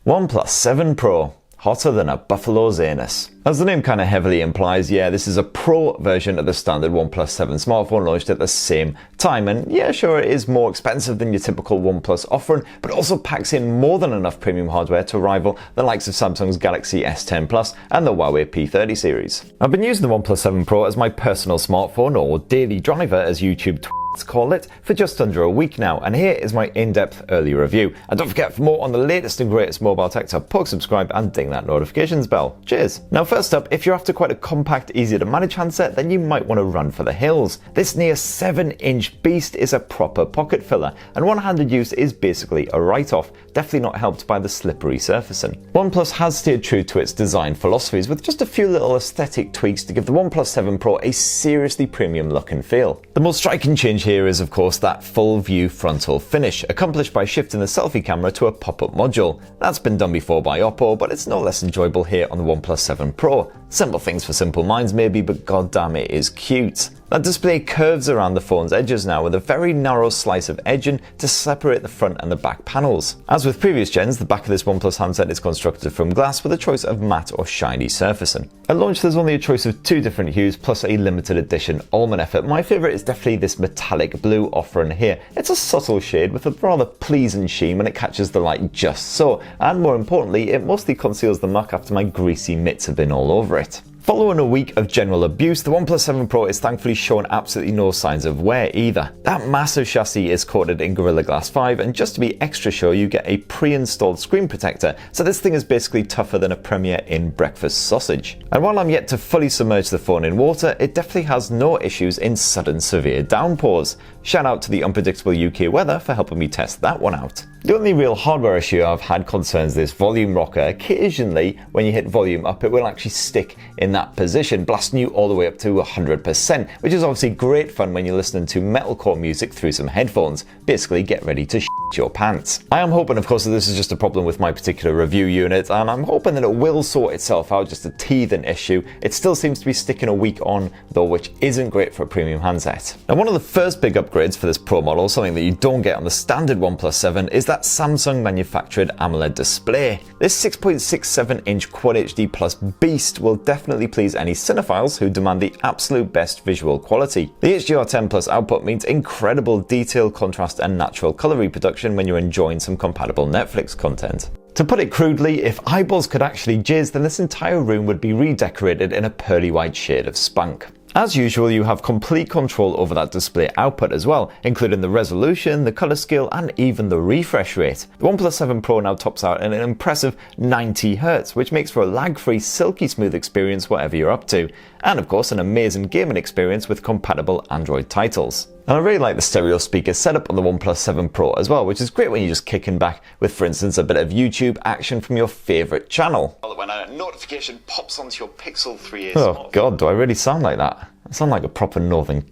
OnePlus 7 Pro, hotter than a buffalo's anus. As the name kind of heavily implies, yeah, this is a Pro version of the standard OnePlus 7 smartphone launched at the same time. And yeah, sure, it is more expensive than your typical OnePlus offering, but also packs in more than enough premium hardware to rival the likes of Samsung's Galaxy S10 Plus and the Huawei P30 series. I've been using the OnePlus 7 Pro as my personal smartphone, or daily driver as YouTube call it, for just under a week now, and here is my in-depth early review. And don't forget, for more on the latest and greatest mobile tech, to poke subscribe and ding that notifications bell. Cheers! Now first up, if you're after quite a compact, easy to manage handset, then you might want to run for the hills. This near 7-inch beast is a proper pocket filler, and one-handed use is basically a write-off, definitely not helped by the slippery surfacing. OnePlus has stayed true to its design philosophies with just a few little aesthetic tweaks to give the OnePlus 7 Pro a seriously premium look and feel. The most striking change here is of course that full view frontal finish, accomplished by shifting the selfie camera to a pop-up module. That's been done before by Oppo, but it's no less enjoyable here on the OnePlus 7 Pro. Simple things for simple minds maybe, but goddamn it is cute. That display curves around the phone's edges now with a very narrow slice of edging to separate the front and the back panels. As with previous gens, the back of this OnePlus handset is constructed from glass with a choice of matte or shiny surfacing. At launch there's only a choice of 2 different hues plus a limited edition almond effort. My favourite is definitely this metallic blue offering here. It's a subtle shade with a rather pleasing sheen when it catches the light just so, and more importantly, it mostly conceals the mark after my greasy mitts have been all over it. Following a week of general abuse, the OnePlus 7 Pro is thankfully showing absolutely no signs of wear either. That massive chassis is coated in Gorilla Glass 5, and just to be extra sure, you get a pre-installed screen protector, so this thing is basically tougher than a Premier Inn breakfast sausage. And while I'm yet to fully submerge the phone in water, it definitely has no issues in sudden severe downpours. Shout out to the unpredictable UK weather for helping me test that one out. The only real hardware issue I've had concerns this volume rocker. Occasionally, when you hit volume up, it will actually stick in that position, blasting you all the way up to 100%, which is obviously great fun when you're listening to metalcore music through some headphones. Basically, get ready to shit your pants. I am hoping, of course, that this is just a problem with my particular review unit, and I'm hoping that it will sort itself out, just a teething issue. It still seems to be sticking a week on, though, which isn't great for a premium handset. Now, one of the first big upgrades for this Pro model, something that you don't get on the standard OnePlus 7, is that Samsung manufactured AMOLED display. This 6.67-inch Quad HD Plus beast will definitely please any cinephiles who demand the absolute best visual quality. The HDR10 Plus output means incredible detail, contrast and natural color reproduction when you're enjoying some compatible Netflix content. To put it crudely, if eyeballs could actually jizz, then this entire room would be redecorated in a pearly white shade of spunk. As usual, you have complete control over that display output as well, including the resolution, the color scale, and even the refresh rate. The OnePlus 7 Pro now tops out at an impressive 90Hz, which makes for a lag-free, silky smooth experience whatever you're up to, and of course an amazing gaming experience with compatible Android titles. And I really like the stereo speaker setup on the OnePlus 7 Pro as well, which is great when you're just kicking back with, for instance, a bit of YouTube action from your favourite channel. When a notification pops onto your Pixel 3a smartphone. Oh god, do I really sound like that? I sound like a proper northern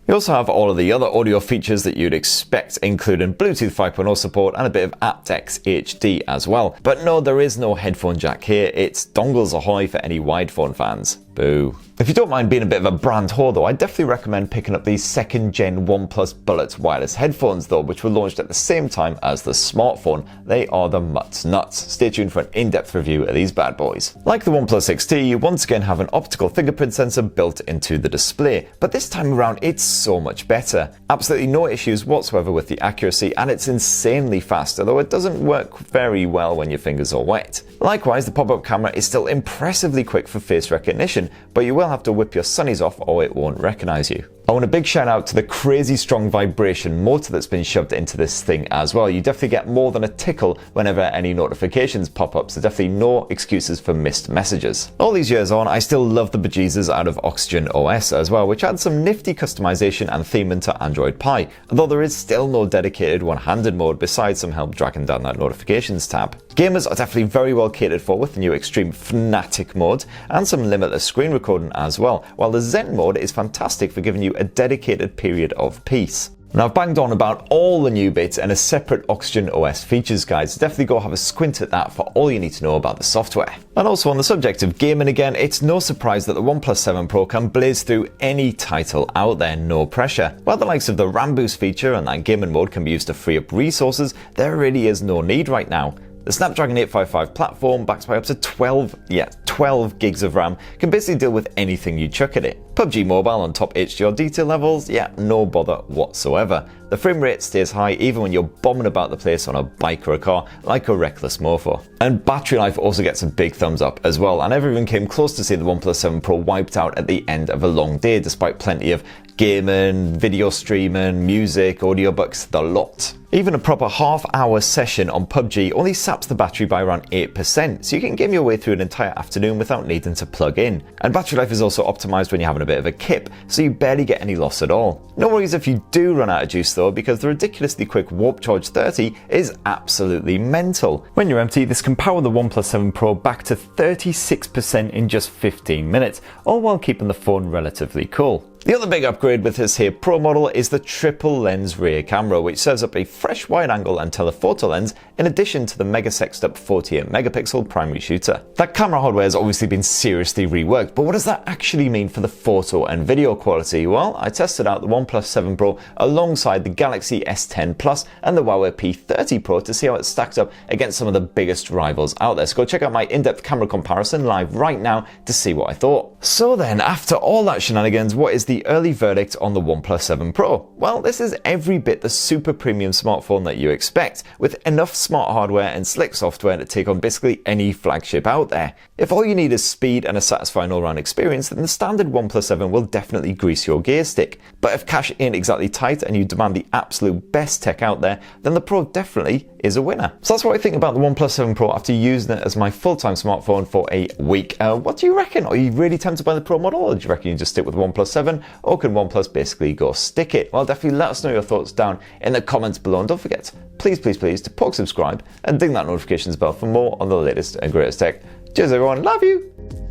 You also have all of the other audio features that you'd expect, including Bluetooth 5.0 support and a bit of aptX HD as well. But no, there is no headphone jack here, it's dongles ahoy for any widephone fans. Boo. If you don't mind being a bit of a brand whore though, I definitely recommend picking up these 2nd gen OnePlus Bullet wireless headphones though, which were launched at the same time as the smartphone. They are the mutts nuts. Stay tuned for an in-depth review of these bad boys. Like the OnePlus XT, you once again have an optical fingerprint sensor built into the display, but this time around it's so much better. Absolutely no issues whatsoever with the accuracy, and it's insanely fast, although it doesn't work very well when your fingers are wet. Likewise, the pop-up camera is still impressively quick for face recognition, but you will have to whip your sunnies off or it won't recognize you. I want a big shout out to the crazy strong vibration motor that's been shoved into this thing as well. You definitely get more than a tickle whenever any notifications pop up, so definitely no excuses for missed messages. All these years on, I still love the bejesus out of OxygenOS as well, which adds some nifty customization and theming to Android Pie, although there is still no dedicated one-handed mode besides some help dragging down that notifications tab. Gamers are definitely very well catered for with the new Extreme Fanatic mode and some limitless screen recording as well, while the Zen Mode is fantastic for giving you a dedicated period of peace. Now, I've banged on about all the new bits and a separate OxygenOS features guide, so definitely go have a squint at that for all you need to know about the software. And also on the subject of gaming again, it's no surprise that the OnePlus 7 Pro can blaze through any title out there, no pressure. While the likes of the RAM boost feature and that gaming mode can be used to free up resources, there really is no need right now. The Snapdragon 855 platform, backed by up to 12 gigs of RAM, can basically deal with anything you chuck at it. PUBG Mobile on top HDR detail levels, no bother whatsoever. The frame rate stays high even when you're bombing about the place on a bike or a car like a reckless mofo. And battery life also gets a big thumbs up as well, and never even came close to seeing the OnePlus 7 Pro wiped out at the end of a long day, despite plenty of gaming, video streaming, music, audiobooks, the lot. Even a proper half-hour session on PUBG only saps the battery by around 8%, so you can game your way through an entire afternoon without needing to plug in. And battery life is also optimized when you're having a bit of a kip, so you barely get any loss at all. No worries if you do run out of juice though, because the ridiculously quick Warp Charge 30 is absolutely mental. When you're empty, this can power the OnePlus 7 Pro back to 36% in just 15 minutes, all while keeping the phone relatively cool. The other big upgrade with this here Pro model is the triple lens rear camera, which serves up a fresh wide angle and telephoto lens in addition to the mega sexed up 48 megapixel primary shooter. That camera hardware has obviously been seriously reworked, but what does that actually mean for the photo and video quality? Well, I tested out the OnePlus 7 Pro alongside the Galaxy S10 Plus and the Huawei P30 Pro to see how it stacked up against some of the biggest rivals out there. So go check out my in-depth camera comparison live right now to see what I thought. So then, after all that shenanigans, what is the early verdict on the OnePlus 7 Pro? Well, this is every bit the super premium smartphone that you expect, with enough smart hardware and slick software to take on basically any flagship out there. If all you need is speed and a satisfying all-round experience, then the standard OnePlus 7 will definitely grease your gear stick. But if cash ain't exactly tight and you demand the absolute best tech out there, then the Pro definitely is a winner. So that's what I think about the OnePlus 7 Pro after using it as my full-time smartphone for a week. What do you reckon? Are you really tempted by the Pro model, or do you reckon you just stick with the OnePlus 7, or can OnePlus basically go stick it? Well, definitely let us know your thoughts down in the comments below, and don't forget, please to poke subscribe and ding that notifications bell for more on the latest and greatest tech. Cheers everyone, love you!